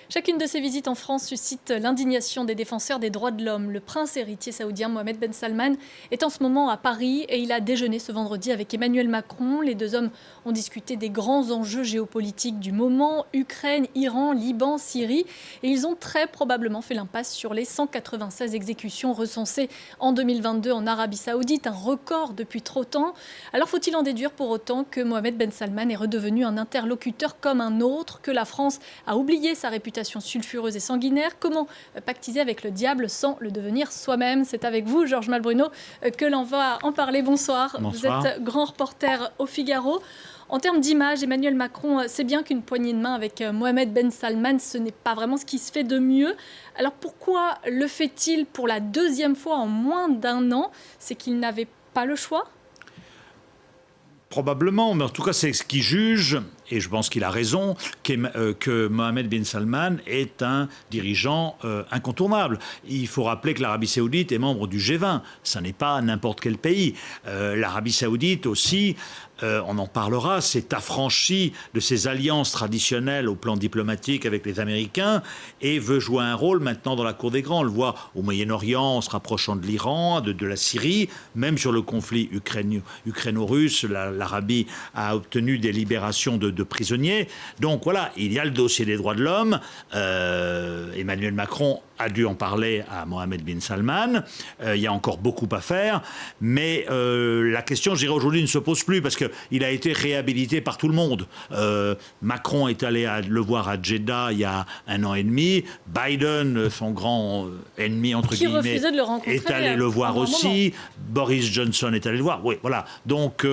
Chacune de ces visites en France suscite l'indignation des défenseurs des droits de l'homme. Le prince héritier saoudien Mohamed Ben Salman est en ce moment à Paris et il a déjeuné ce vendredi avec Emmanuel Macron. Les deux hommes ont discuté des grands enjeux géopolitiques du moment, Ukraine, Iran, Liban, Syrie. Et ils ont très probablement fait l'impasse sur les 196 exécutions recensées en 2022 en Arabie Saoudite, un record depuis trop de temps. Alors faut-il en déduire pour autant que Mohamed Ben Salman est redevenu un interlocuteur comme un autre, que la France a oublié sa réputation sulfureuse et sanguinaire? Comment pactiser avec le diable sans le devenir soi-même? C'est avec vous, Georges Malbruno, que l'on va en parler. Bonsoir. Bonsoir. Vous êtes grand reporter au Figaro. En termes d'image, Emmanuel Macron sait bien qu'une poignée de main avec Mohamed Ben Salman, ce n'est pas vraiment ce qui se fait de mieux. Alors pourquoi le fait-il pour la deuxième fois en moins d'un an? C'est qu'il n'avait pas le choix? Probablement, mais en tout cas, c'est ce qu'il juge, et je pense qu'il a raison, que Mohamed bin Salman est un dirigeant incontournable. Il faut rappeler que l'Arabie Saoudite est membre du G20. Ça n'est pas n'importe quel pays. L'Arabie Saoudite aussi, on en parlera, s'est affranchie de ses alliances traditionnelles au plan diplomatique avec les Américains et veut jouer un rôle maintenant dans la cour des grands. On le voit au Moyen-Orient, en se rapprochant de l'Iran, de la Syrie, même sur le conflit ukraino-russe, l'Arabie a obtenu des libérations de prisonniers. Donc voilà, il y a le dossier des droits de l'homme. Emmanuel Macron a dû en parler à Mohamed bin Salman. Il y a encore beaucoup à faire. Mais la question, je dirais, aujourd'hui ne se pose plus parce qu'il a été réhabilité par tout le monde. Macron est allé le voir à Jeddah il y a 1 an et demi. Biden, son grand ennemi, entre guillemets, refusait de le rencontrer, est allé le voir aussi. Boris Johnson est allé le voir. Oui, voilà. Donc,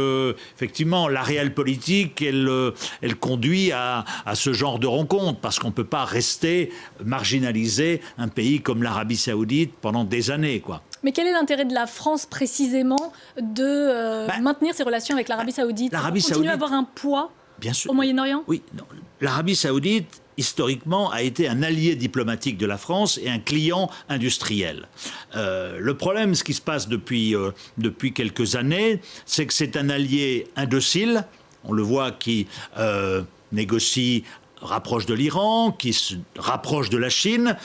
effectivement, la réelle politique, elle conduit à ce genre de rencontre parce qu'on ne peut pas rester marginalisé un pays comme l'Arabie Saoudite pendant des années, quoi. Mais quel est l'intérêt de la France précisément de maintenir ses relations avec l'Arabie Saoudite? L'Arabie Continuer à avoir un poids bien sûr, au Moyen-Orient? Oui, non. L'Arabie Saoudite, historiquement, a été un allié diplomatique de la France et un client industriel. Le problème, ce qui se passe depuis quelques années, c'est que c'est un allié indocile. On le voit qui négocie, rapproche de l'Iran, qui se rapproche de la Chine,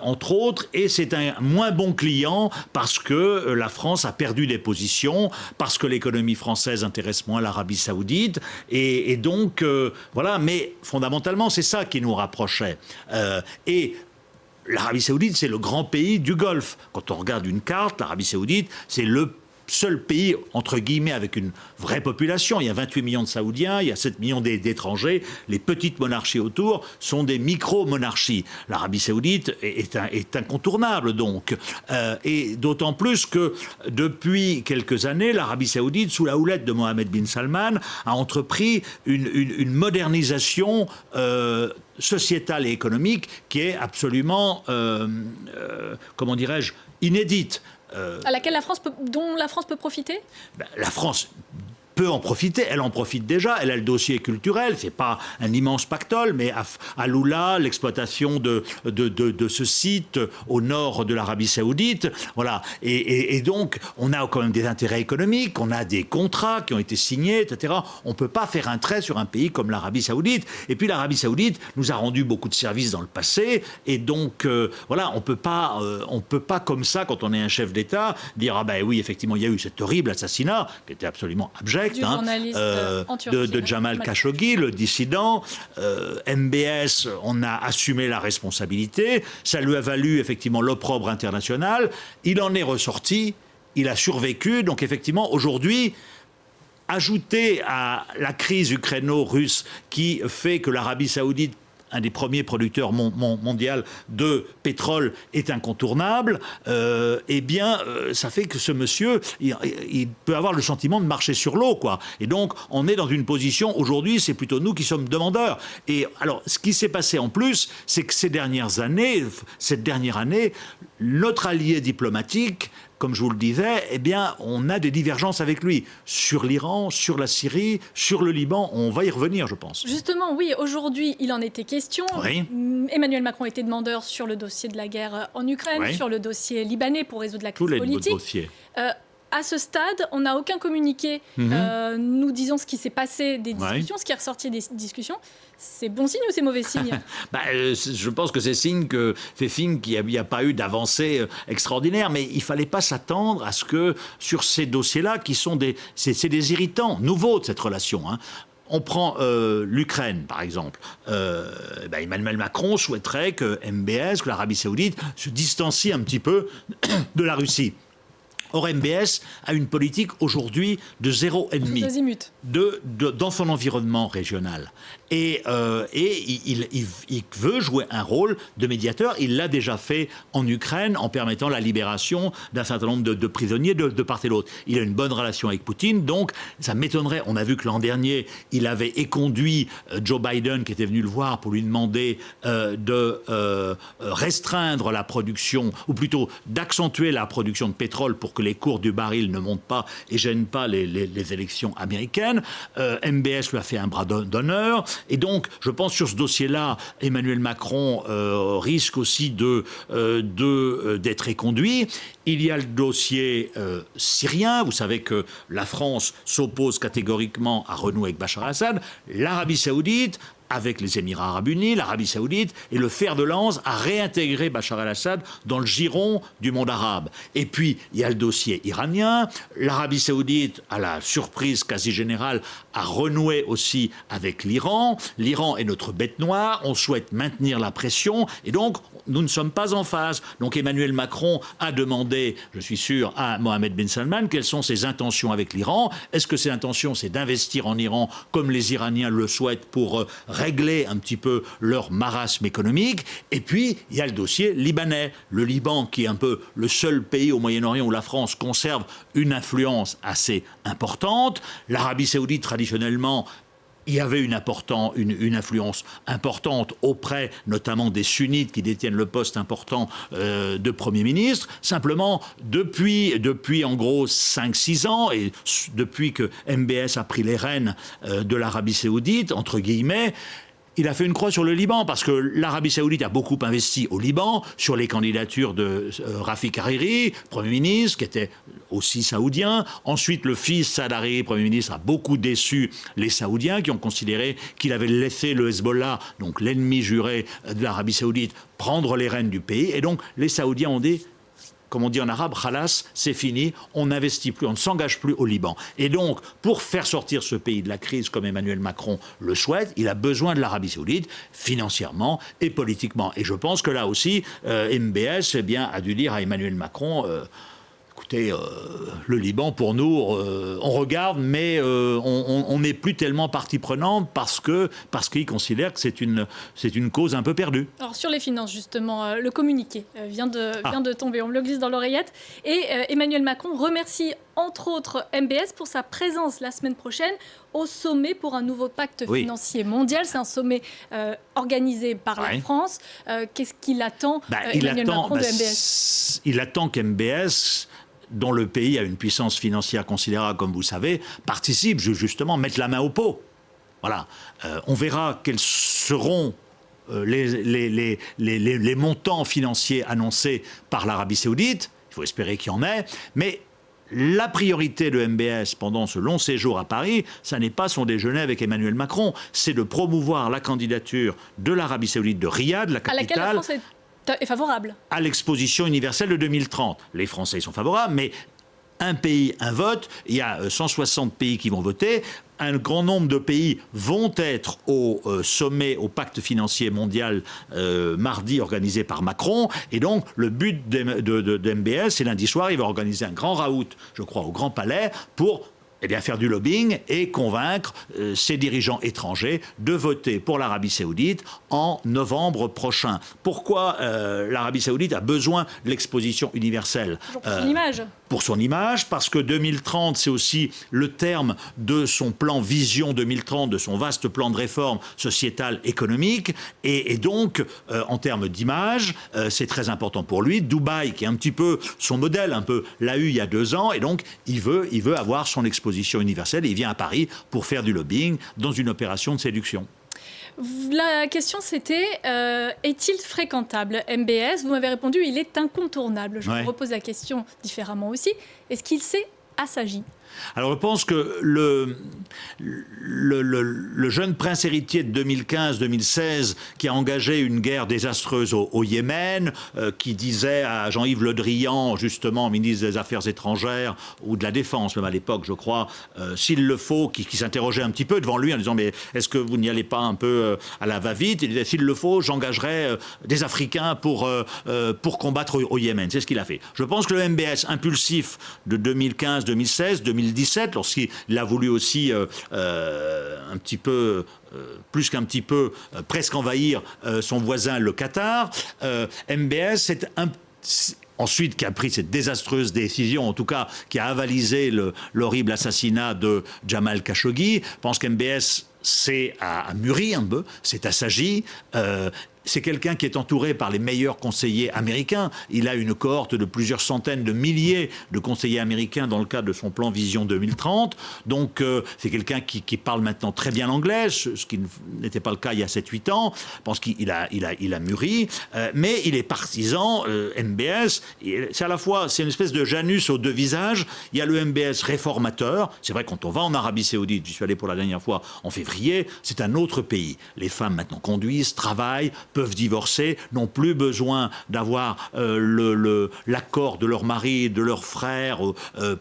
entre autres, et c'est un moins bon client parce que la France a perdu des positions, parce que l'économie française intéresse moins l'Arabie Saoudite, et donc, voilà, mais fondamentalement, c'est ça qui nous rapprochait. Et l'Arabie Saoudite, c'est le grand pays du Golfe. Quand on regarde une carte, l'Arabie Saoudite, c'est le seul pays, entre guillemets, avec une vraie population. Il y a 28 millions de Saoudiens, il y a 7 millions d'étrangers. Les petites monarchies autour sont des micro-monarchies. L'Arabie Saoudite est incontournable, donc. Et d'autant plus que, depuis quelques années, l'Arabie Saoudite, sous la houlette de Mohamed bin Salman, a entrepris une modernisation sociétale et économique qui est absolument, comment dirais-je, inédite. À laquelle dont la France peut profiter? La France peut en profiter, elle en profite déjà, elle a le dossier culturel, c'est pas un immense pactole, mais à Lula, l'exploitation de ce site au nord de l'Arabie Saoudite, voilà, et donc on a quand même des intérêts économiques, on a des contrats qui ont été signés, etc. On peut pas faire un trait sur un pays comme l'Arabie Saoudite, et puis l'Arabie Saoudite nous a rendu beaucoup de services dans le passé, et donc voilà, on peut pas comme ça, quand on est un chef d'État, dire ah ben oui, effectivement, il y a eu cet horrible assassinat qui était absolument abject, du journaliste en Turquie, de Jamal Khashoggi, le dissident. MBS, on a assumé la responsabilité. Ça lui a valu effectivement l'opprobre international. Il en est ressorti. Il a survécu. Donc effectivement, aujourd'hui, ajouté à la crise ukraino-russe qui fait que l'Arabie Saoudite, un des premiers producteurs mondial de pétrole, est incontournable, eh bien, ça fait que ce monsieur, il peut avoir le sentiment de marcher sur l'eau, quoi. Et donc, on est dans une position, aujourd'hui, c'est plutôt nous qui sommes demandeurs. Et alors, ce qui s'est passé en plus, c'est que cette dernière année, notre allié diplomatique, comme je vous le disais, eh bien, on a des divergences avec lui sur l'Iran, sur la Syrie, sur le Liban. On va y revenir, je pense. Justement, oui, aujourd'hui, il en était question. Oui. Emmanuel Macron était demandeur sur le dossier de la guerre en Ukraine, oui, sur le dossier libanais pour résoudre la crise tous les politique. dossiers. À ce stade, on n'a aucun communiqué nous disant ce qui s'est passé des discussions, ce qui est ressorti des discussions. C'est bon signe ou c'est mauvais signe? Je pense que c'est signe qu'il n'y a pas eu d'avancée extraordinaire, mais il ne fallait pas s'attendre à ce que sur ces dossiers-là, qui sont c'est des irritants nouveaux de cette relation, hein. On prend l'Ukraine, par exemple. Emmanuel Macron souhaiterait que MBS, que l'Arabie Saoudite, se distancie un petit peu de la Russie. Or, MBS a une politique aujourd'hui de zéro ennemi dans son environnement régional. Et il veut jouer un rôle de médiateur. Il l'a déjà fait en Ukraine en permettant la libération d'un certain nombre de prisonniers de part et d'autre. Il a une bonne relation avec Poutine, donc ça m'étonnerait. On a vu que l'an dernier, il avait éconduit Joe Biden, qui était venu le voir pour lui demander de restreindre la production, ou plutôt d'accentuer la production de pétrole pour que les cours du baril ne montent pas et gênent pas les élections américaines. MBS lui a fait un bras d'honneur. Et donc, je pense sur ce dossier-là, Emmanuel Macron risque aussi d'être éconduit. Il y a le dossier syrien. Vous savez que la France s'oppose catégoriquement à renouer avec Bachar el-Assad. L'Arabie Saoudite, avec les Émirats Arabes Unis, l'Arabie Saoudite est le fer de lance à réintégrer Bachar el-Assad dans le giron du monde arabe. Et puis, il y a le dossier iranien. L'Arabie Saoudite, à la surprise quasi générale, a renoué aussi avec l'Iran. L'Iran est notre bête noire. On souhaite maintenir la pression. Et donc, nous ne sommes pas en phase. Donc, Emmanuel Macron a demandé, je suis sûr, à Mohammed Ben Salman quelles sont ses intentions avec l'Iran. Est-ce que ses intentions, c'est d'investir en Iran comme les Iraniens le souhaitent pour régler un petit peu leur marasme économique? Et puis, il y a le dossier libanais. Le Liban, qui est un peu le seul pays au Moyen-Orient où la France conserve une influence assez importante. L'Arabie Saoudite, traditionnellement, il y avait une influence importante auprès notamment des sunnites qui détiennent le poste important de Premier ministre. Simplement, depuis en gros 5-6 ans, et depuis que MBS a pris les rênes de l'Arabie Saoudite, entre guillemets, il a fait une croix sur le Liban, parce que l'Arabie Saoudite a beaucoup investi au Liban sur les candidatures de Rafik Hariri, Premier ministre, qui était aussi saoudien. Ensuite, le fils Saad Hariri, Premier ministre, a beaucoup déçu les Saoudiens, qui ont considéré qu'il avait laissé le Hezbollah, donc l'ennemi juré de l'Arabie Saoudite, prendre les rênes du pays. Et donc, les Saoudiens ont dit, comme on dit en arabe, khalas, c'est fini, on n'investit plus, on ne s'engage plus au Liban. Et donc, pour faire sortir ce pays de la crise, comme Emmanuel Macron le souhaite, il a besoin de l'Arabie Saoudite, financièrement et politiquement. Et je pense que là aussi, MBS a dû dire à Emmanuel Macron... Écoutez, le Liban, pour nous, on regarde, mais on n'est plus tellement partie prenante parce qu'ils considèrent que c'est une cause un peu perdue. Alors sur les finances, justement, le communiqué vient de tomber, on me le glisse dans l'oreillette. Et Emmanuel Macron remercie entre autres MBS pour sa présence la semaine prochaine au sommet pour un nouveau pacte financier mondial. C'est un sommet organisé par la France. Qu'est-ce qu'il attend, Emmanuel Macron, de MBS? Il attend qu'MBS, dont le pays a une puissance financière considérable, comme vous savez, participe justement, mettre la main au pot. Voilà. On verra quels seront les montants financiers annoncés par l'Arabie Saoudite. Il faut espérer qu'il y en ait. Mais la priorité de MBS pendant ce long séjour à Paris, ça n'est pas son déjeuner avec Emmanuel Macron, c'est de promouvoir la candidature de l'Arabie Saoudite de Riyad, la capitale, à laquelle la France est favorable, à l'exposition universelle de 2030. Les Français sont favorables, mais un pays, un vote, il y a 160 pays qui vont voter. Un grand nombre de pays vont être au sommet, au pacte financier mondial mardi organisé par Macron. Et donc, le but de MBS, c'est lundi soir, il va organiser un grand raout, je crois, au Grand Palais pour faire du lobbying et convaincre ces dirigeants étrangers de voter pour l'Arabie Saoudite en novembre prochain. Pourquoi l'Arabie Saoudite a besoin de l'exposition universelle? Pour son image. Pour son image, parce que 2030, c'est aussi le terme de son plan Vision 2030, de son vaste plan de réforme sociétale économique. Et donc, en termes d'image, c'est très important pour lui. Dubaï, qui est un petit peu son modèle, un peu l'a eu il y a 2 ans, et donc il veut avoir son exposition universelle, et il vient à Paris pour faire du lobbying dans une opération de séduction. La question, c'était est-il fréquentable, MBS? Vous m'avez répondu, il est incontournable. Je vous repose la question différemment aussi. Est-ce qu'il s'est assagi? Alors je pense que le jeune prince héritier de 2015-2016 qui a engagé une guerre désastreuse au Yémen, qui disait à Jean-Yves Le Drian, justement ministre des Affaires étrangères ou de la Défense, même à l'époque je crois, s'il le faut, qui s'interrogeait un petit peu devant lui en disant mais est-ce que vous n'y allez pas un peu à la va-vite? Il disait s'il le faut, j'engagerai des Africains pour combattre au Yémen. C'est ce qu'il a fait. Je pense que le MBS impulsif de 2015, 2016, 2017, lorsqu'il a voulu aussi un petit peu, plus qu'un petit peu, presque envahir son voisin le Qatar, MBS ensuite qui a pris cette désastreuse décision, en tout cas qui a avalisé l'horrible assassinat de Jamal Khashoggi. Je pense qu'MBS a mûri un peu, c'est assagi. C'est quelqu'un qui est entouré par les meilleurs conseillers américains. Il a une cohorte de plusieurs centaines de milliers de conseillers américains dans le cadre de son plan Vision 2030. Donc c'est quelqu'un qui parle maintenant très bien l'anglais, ce qui n'était pas le cas il y a 7-8 ans. Je pense qu'il a mûri. Mais il est partisan, MBS. C'est à la fois, c'est une espèce de Janus aux deux visages. Il y a le MBS réformateur. C'est vrai, quand on va en Arabie Saoudite, j'y suis allé pour la dernière fois en février, c'est un autre pays. Les femmes maintenant conduisent, travaillent, peuvent divorcer, n'ont plus besoin d'avoir l'accord de leur mari, de leur frère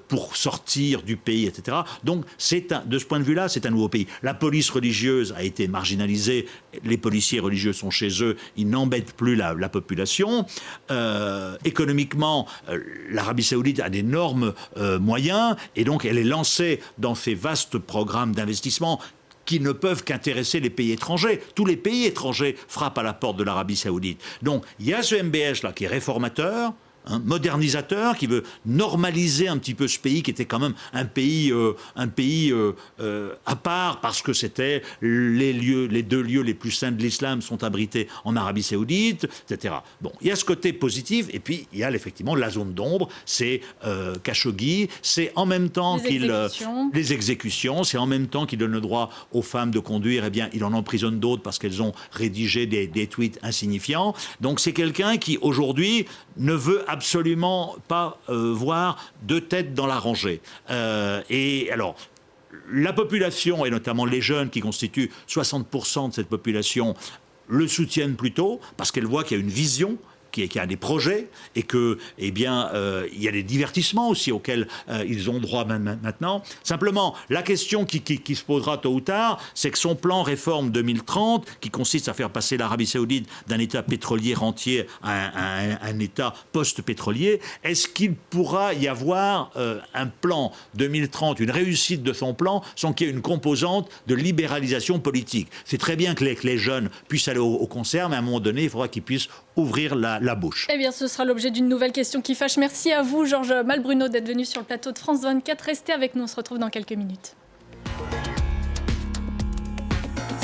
pour sortir du pays, etc. Donc, de ce point de vue-là, c'est un nouveau pays. La police religieuse a été marginalisée, les policiers religieux sont chez eux, ils n'embêtent plus la population. Économiquement, l'Arabie Saoudite a d'énormes moyens, et donc elle est lancée dans ces vastes programmes d'investissement qui ne peuvent qu'intéresser les pays étrangers. Tous les pays étrangers frappent à la porte de l'Arabie Saoudite. Donc, il y a ce MBS-là qui est réformateur, modernisateur, qui veut normaliser un petit peu ce pays qui était quand même un pays à part, parce que c'était les deux lieux les plus saints de l'islam sont abrités en Arabie Saoudite, etc. Bon, il y a ce côté positif, et puis il y a effectivement la zone d'ombre, c'est Khashoggi, c'est en même temps les exécutions, c'est en même temps qu'il donne le droit aux femmes de conduire, eh bien il en emprisonne d'autres parce qu'elles ont rédigé des tweets insignifiants. Donc c'est quelqu'un qui aujourd'hui ne veut absolument pas voir deux têtes dans la rangée. Et alors, la population, et notamment les jeunes qui constituent 60% de cette population, le soutiennent plutôt parce qu'elles voient qu'il y a une vision, qu'il y a des projets, et que, eh bien, il y a des divertissements aussi auxquels ils ont droit maintenant. Simplement, la question qui se posera tôt ou tard, c'est que son plan réforme 2030, qui consiste à faire passer l'Arabie Saoudite d'un État pétrolier rentier à un État post-pétrolier, est-ce qu'il pourra y avoir un plan 2030, une réussite de son plan, sans qu'il y ait une composante de libéralisation politique? C'est très bien que les jeunes puissent aller au concert, mais à un moment donné, il faudra qu'ils puissent ouvrir la bouche. Eh bien, ce sera l'objet d'une nouvelle question qui fâche. Merci à vous, Georges Malbruno, d'être venu sur le plateau de France 24. Restez avec nous, on se retrouve dans quelques minutes.